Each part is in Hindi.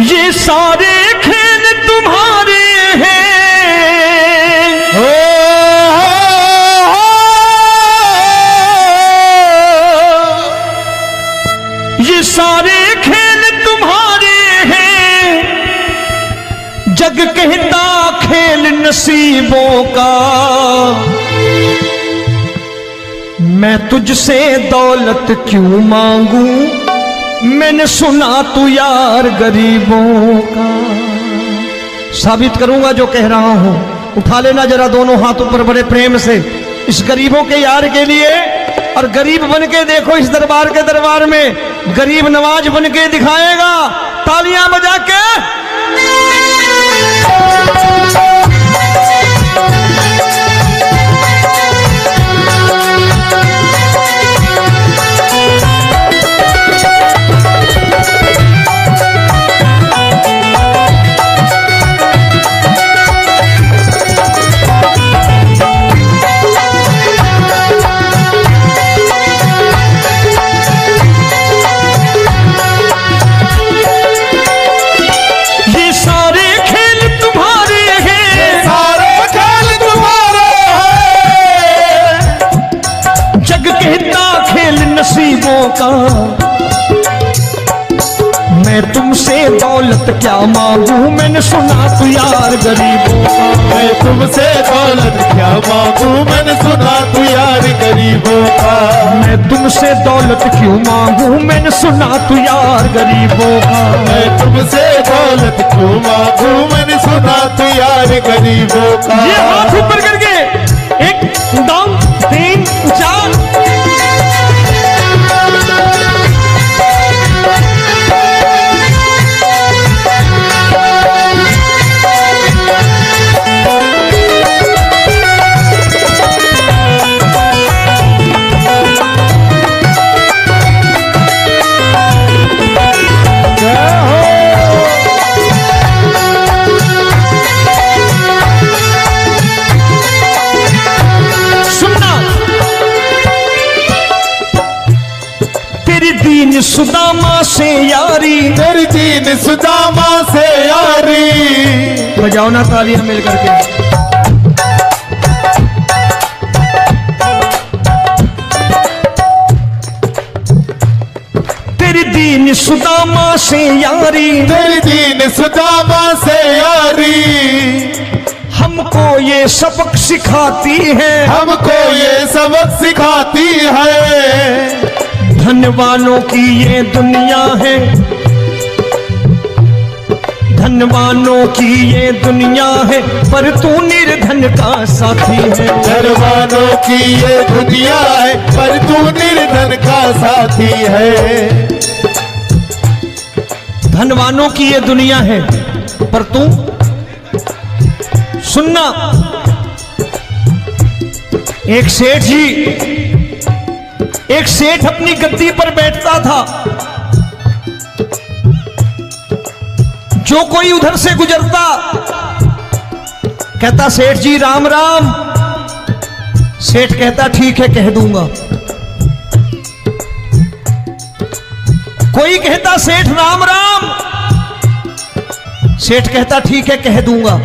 ये सारे खेल तुम्हारे हैं, ये सारे खेल तुम्हारे हैं, जग कहता खेल नसीबों का। मैं तुझसे दौलत क्यों मांगू, मैंने सुना तू यार गरीबों का। साबित करूंगा जो कह रहा हूं। उठा लेना जरा दोनों हाथों पर बड़े प्रेम से इस गरीबों के यार के लिए, और गरीब बन के देखो इस दरबार के दरबार में गरीब नवाज बन के दिखाएगा, तालियां बजा के। नसीबों का मैं तुमसे दौलत क्या मांगू, मैंने सुना तू यार गरीबों का। मैं तुमसे दौलत क्या मांगू, मैंने सुना तू यार गरीबों का। मैं तुमसे दौलत क्यों मांगू, मैंने सुना तू यार गरीबों का। मैं तुमसे दौलत क्यों मांगू, मैंने सुना तू यार गरीबों का। ये हाथ ऊपर करके 1 2 3 4 सुदामा से यारी, तेरी दीन सुदामा से यारी। बजाओ ना तालियां मिल करके। तेरी दीन सुदामा से यारी, तेरी दीन सुदामा से यारी। हमको ये सबक सिखाती है, हमको ये सबक सिखाती है। धनवानों की ये दुनिया है, धनवानों की ये दुनिया है, पर तू निर्धन का साथी है। धनवानों की ये दुनिया है, पर तू निर्धन का साथी है। धनवानों की ये दुनिया है, पर तू सुनना। एक सेठ जी, एक सेठ अपनी गद्दी पर बैठता था। जो कोई उधर से गुजरता कहता सेठ जी राम राम। सेठ कहता ठीक है कह दूंगा। कोई कहता सेठ राम राम। सेठ कहता ठीक है कह दूंगा।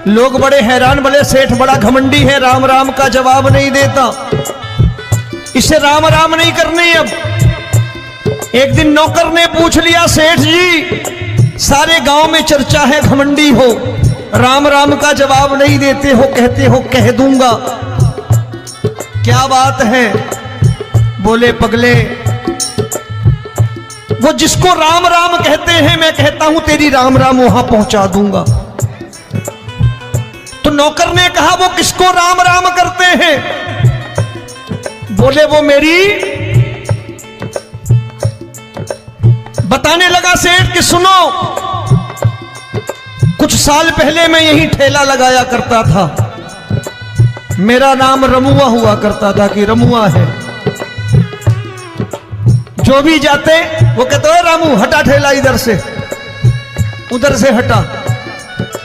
लोग बड़े हैरान, बोले सेठ बड़ा घमंडी है, राम राम का जवाब नहीं देता, इसे राम राम नहीं करनी। अब एक दिन नौकर ने पूछ लिया सेठ जी सारे गांव में चर्चा है घमंडी हो, राम राम का जवाब नहीं देते हो, कहते हो कह दूंगा, क्या बात है? बोले पगले वो जिसको राम राम कहते हैं मैं कहता हूं तेरी राम राम वहां पहुंचा दूंगा। तो नौकर ने कहा वो किसको राम राम करते हैं? बोले वो मेरी। बताने लगा सेठ कि सुनो, कुछ साल पहले मैं यही ठेला लगाया करता था, मेरा नाम रमुआ हुआ करता था कि रमुआ है। जो भी जाते वो कहते हो रामू हटा ठेला इधर से, उधर से हटा।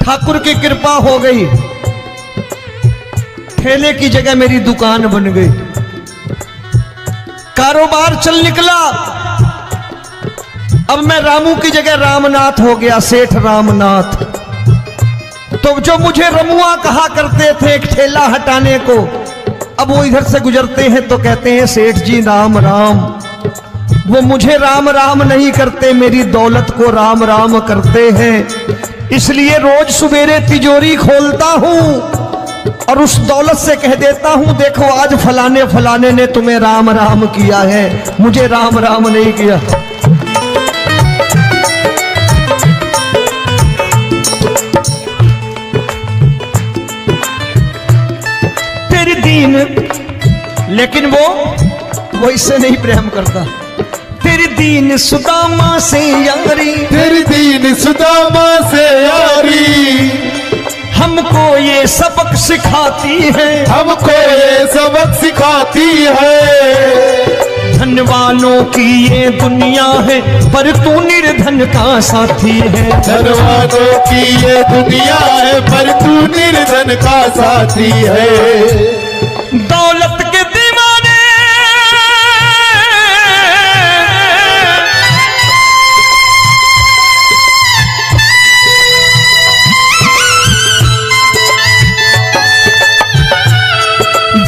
ठाकुर की कृपा हो गई, ठेले की जगह मेरी दुकान बन गई, कारोबार चल निकला। अब मैं रामू की जगह रामनाथ हो गया, सेठ रामनाथ। तो जो मुझे रमुआ कहा करते थे एक ठेला हटाने को, अब वो इधर से गुजरते हैं तो कहते हैं सेठ जी राम राम। वो मुझे राम राम नहीं करते, मेरी दौलत को राम राम करते हैं। इसलिए रोज सवेरे तिजोरी खोलता हूं और उस दौलत से कह देता हूं देखो आज फलाने फलाने ने तुम्हें राम राम किया है, मुझे राम राम नहीं किया। तेरी दीन, लेकिन वो इससे नहीं प्रेम करता। तेरी दीन सुदामा से यारी, तेरी दीन सुदामा से यारी, हमको ये सबक सिखाती है, हमको ये सबक सिखाती है। धनवानों की ये दुनिया है पर तू निर्धन का साथी है। धनवानों की ये दुनिया है पर तू निर्धन का साथी है। दौलत के दीवाने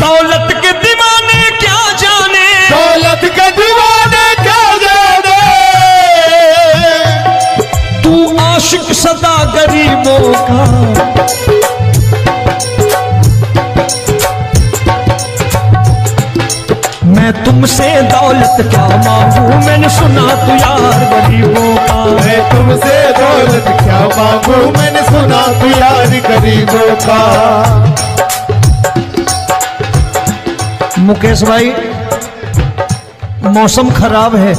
दौलत के दीवाने क्या जाने, दौलत के दीवाने क्या जाने, तू आशिक सदा गरीबों का। मैं तुमसे दौलत क्या मांगू, मैंने सुना तू यार गरीबों का। मैं तुमसे दौलत क्या मांगू, मैंने सुना तू यार गरीबों का। मुकेश भाई, मौसम खराब है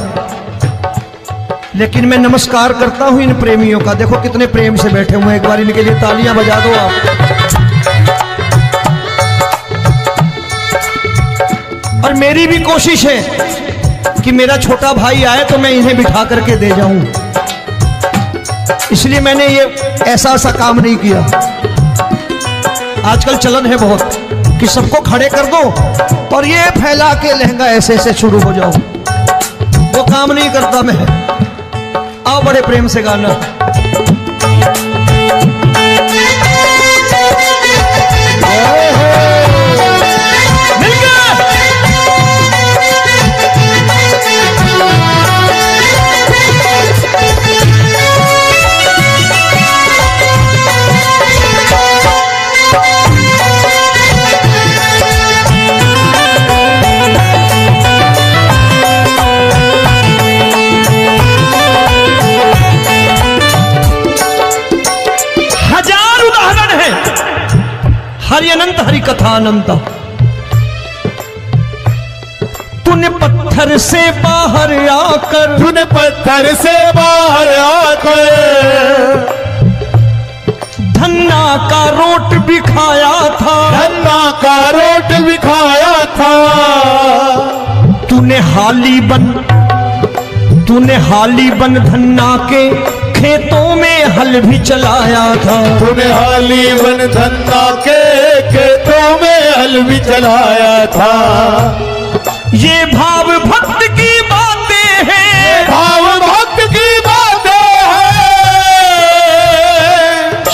लेकिन मैं नमस्कार करता हूं इन प्रेमियों का। देखो कितने प्रेम से बैठे हुए हैं, एक बार इनके लिए तालियां बजा दो आप। और मेरी भी कोशिश है कि मेरा छोटा भाई आए तो मैं इन्हें बिठा करके दे जाऊं, इसलिए मैंने ये ऐसा काम नहीं किया। आजकल चलन है बहुत कि सबको खड़े कर दो और ये फैला के लहंगा ऐसे ऐसे शुरू हो जाओ, वो काम नहीं करता मैं। आओ बड़े प्रेम से गाना। हरि अनंत हरि कथा अनंत। तूने पत्थर से बाहर आकर, तूने पत्थर से बाहर आकर धन्ना का रोट भी खाया था, धन्ना का रोट भी खाया था। तूने हाली बन धन्ना के खेतों में हल भी चलाया था। तूने हाली बन धन्ना के खेतों में हल भी चलाया था। ये भाव भक्त की बातें हैं, भाव भक्त की बातें हैं,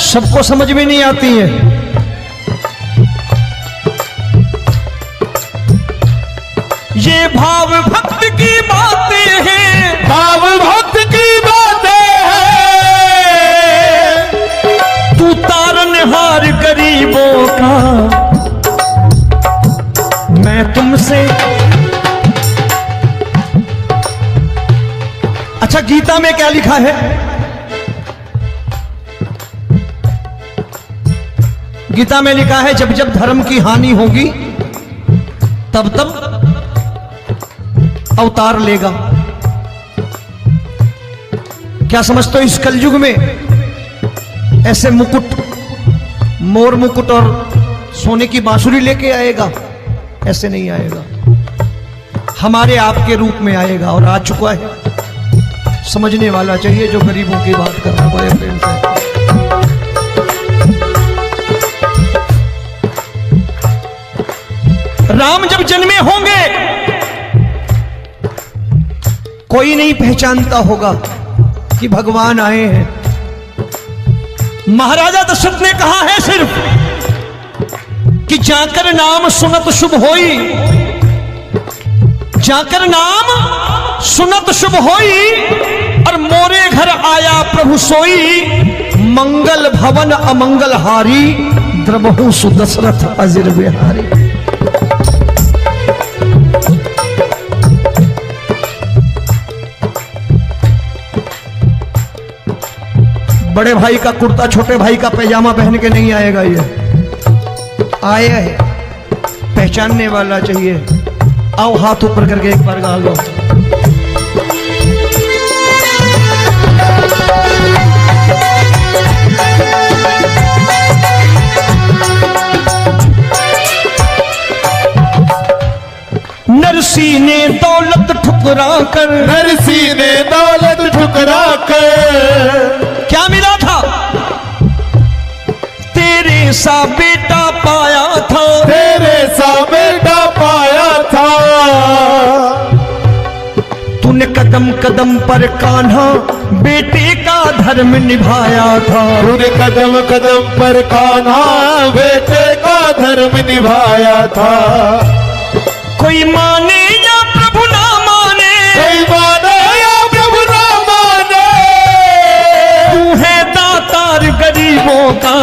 सबको समझ में नहीं आती है। ये भाव भक्त की बातें हैं, भाव भक्त की बातें हैं। तू तारनहार गरीबों का, मैं तुमसे। अच्छा, गीता में क्या लिखा है? गीता में लिखा है जब जब धर्म की हानि होगी तब तब अवतार लेगा। क्या समझते हो इस कलयुग में ऐसे मुकुट, मोर मुकुट और सोने की बांसुरी लेके आएगा? ऐसे नहीं आएगा, हमारे आपके रूप में आएगा और आ चुका है। समझने वाला चाहिए जो गरीबों की बात कर रहा है बड़े प्रेम से। राम जब जन्मे होंगे कोई नहीं पहचानता होगा कि भगवान आए हैं। महाराजा दशरथ ने कहा है सिर्फ कि जाकर नाम सुनत शुभ होई, जाकर नाम सुनत शुभ होई, और मोरे घर आया प्रभु सोई, मंगल भवन अमंगल हारी, द्रबहु सुदशरथ अजिर बिहारी। बड़े भाई का कुर्ता छोटे भाई का पैजामा पहन के नहीं आएगा, ये आया है पहचानने वाला चाहिए। आओ हाथ ऊपर करके एक बार गा लो। नरसी ने दौलत ठुकरा कर, नरसी ने दौलत ठुकरा कर, क्या मिला था? तेरे सा बेटा पाया था, तेरे सा बेटा पाया था। तूने कदम कदम पर कान्हा बेटे का धर्म निभाया था, तूने कदम कदम पर कान्हा बेटे का धर्म निभाया था। कोई माने या प्रभु ना माने, कोई माने या प्रभु ना माने, तू है दातार गरीबों का।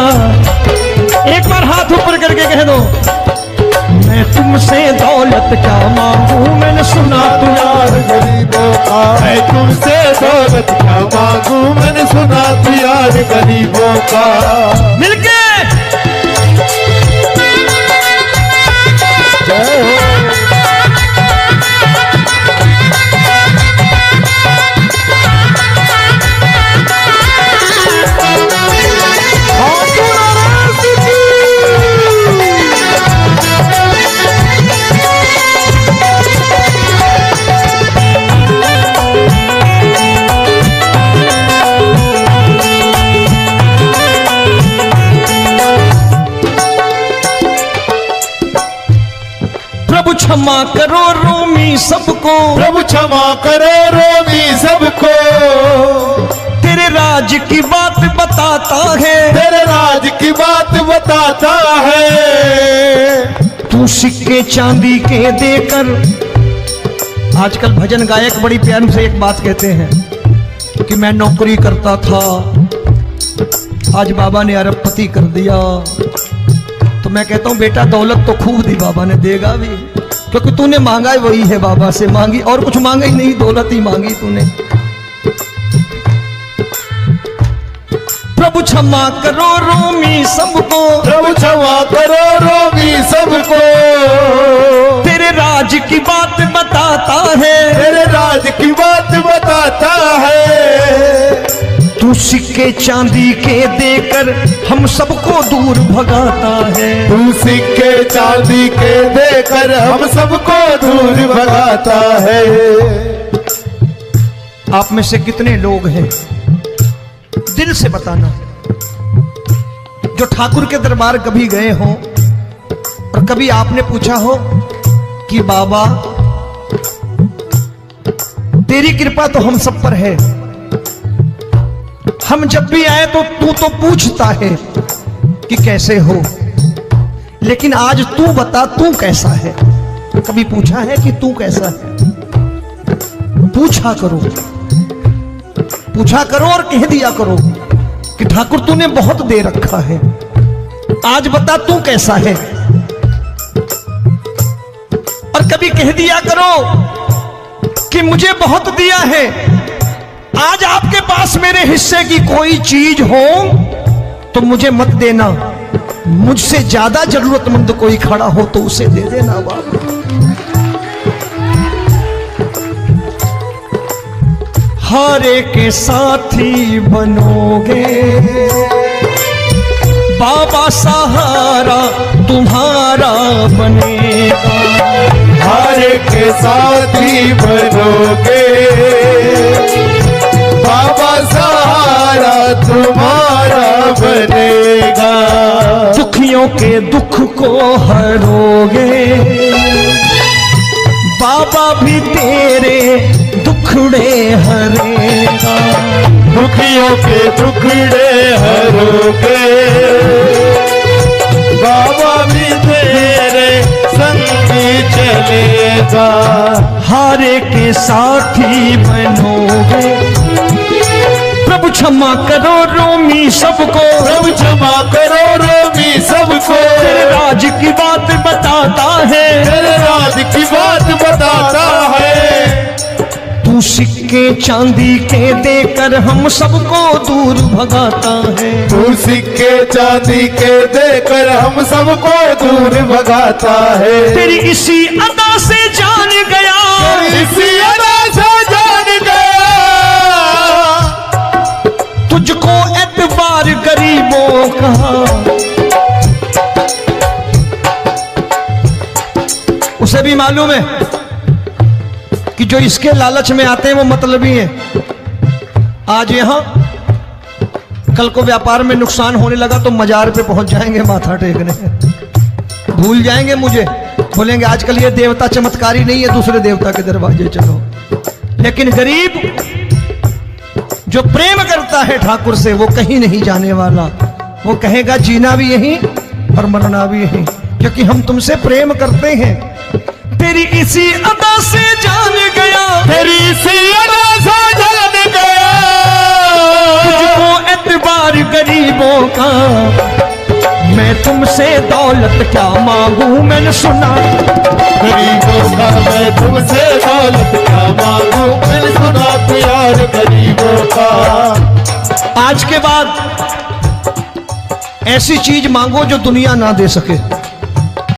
एक बार हाथ ऊपर करके कह दो, मैं तुमसे दौलत क्या मांगू, मैंने सुना तू यार गरीबों का। मैं तुमसे दौलत क्या मांगू, मैंने सुना तू यार गरीबों का। मिलके क्षमा करो रोमी सबको, प्रभु क्षमा करो रोमी सबको। तेरे राज की बात बताता है, तेरे राज की बात बताता है। तू सिक्के चांदी के देकर, आजकल भजन गायक बड़ी प्यार से एक बात कहते हैं कि मैं नौकरी करता था, आज बाबा ने अरबपति कर दिया। तो मैं कहता हूं बेटा दौलत तो खूब दी बाबा ने, देगा भी, क्योंकि तूने मांगा है वही है, बाबा से मांगी और कुछ मांगा ही नहीं, दौलत ही मांगी तूने। प्रभु क्षमा करो रोमी सबको, प्रभु क्षमा करो रोमी सबको। तेरे राज की बात बताता है, तेरे राज की बात बताता है। तू सिक्के चांदी के देकर हम सबको दूर भगाता है, तू सिक्के चांदी के देकर हम सबको दूर भगाता है। आप में से कितने लोग हैं, दिल से बताना, जो ठाकुर के दरबार कभी गए हो और कभी आपने पूछा हो कि बाबा तेरी कृपा तो हम सब पर है, हम जब भी आए तो तू तो पूछता है कि कैसे हो, लेकिन आज तू बता तू कैसा है। कभी पूछा है कि तू कैसा है? पूछा करो, पूछा करो और कह दिया करो कि ठाकुर तूने बहुत दे रखा है, आज बता तू कैसा है। और कभी कह दिया करो कि मुझे बहुत दिया है, आज आपके पास मेरे हिस्से की कोई चीज हो तो मुझे मत देना, मुझसे ज्यादा जरूरतमंद कोई खड़ा हो तो उसे दे देना बाबा। हारे के साथी बनोगे बाबा, सहारा तुम्हारा बनेगा। हारे के साथी बनोगे बाबा, सहारा तुम्हारा बनेगा। दुखियों के दुख को हरोगे बाबा भी तेरे दुखड़े हरेगा। दुखियों के दुखड़े हरोगे, बाबा भी तेरे संगी चलेगा। हारे के साथी बनोगे, प्रभु क्षमा करो रोमी सबको, प्रभु क्षमा करो रोमी सबको। तेरे राज की बात बताता है, तेरे राज की बात बताता है। तू सिक्के चांदी के देकर हम सबको दूर भगाता है। तू सिक्के चांदी के देकर हम सबको दूर भगाता है। तेरी इसी अदा से जान गया, इसी अदा से जान गया, तुझको एतबार गरीबों का। उसे भी मालूम है कि जो इसके लालच में आते हैं वो मतलबी हैं। आज यहां कल को व्यापार में नुकसान होने लगा तो मजार पे पहुंच जाएंगे माथा टेकने, भूल जाएंगे मुझे, बोलेंगे आजकल ये देवता चमत्कारी नहीं है, दूसरे देवता के दरवाजे चलो। लेकिन गरीब जो प्रेम करता है ठाकुर से वो कहीं नहीं जाने वाला। वो कहेगा जीना भी यहीं और मरना भी यहीं, क्योंकि हम तुमसे प्रेम करते हैं। तेरी इसी अदा से जान गया, तेरी इसी अदा से जान गया, तुझको एतबार गरीबों का। मैं तुमसे दौलत क्या मांगू, मैंने सुना गरीबों का। मैं तुमसे दौलत क्या मांगू, मैंने सुना प्यार गरीबों का। आज के बाद ऐसी चीज मांगो जो दुनिया ना दे सके।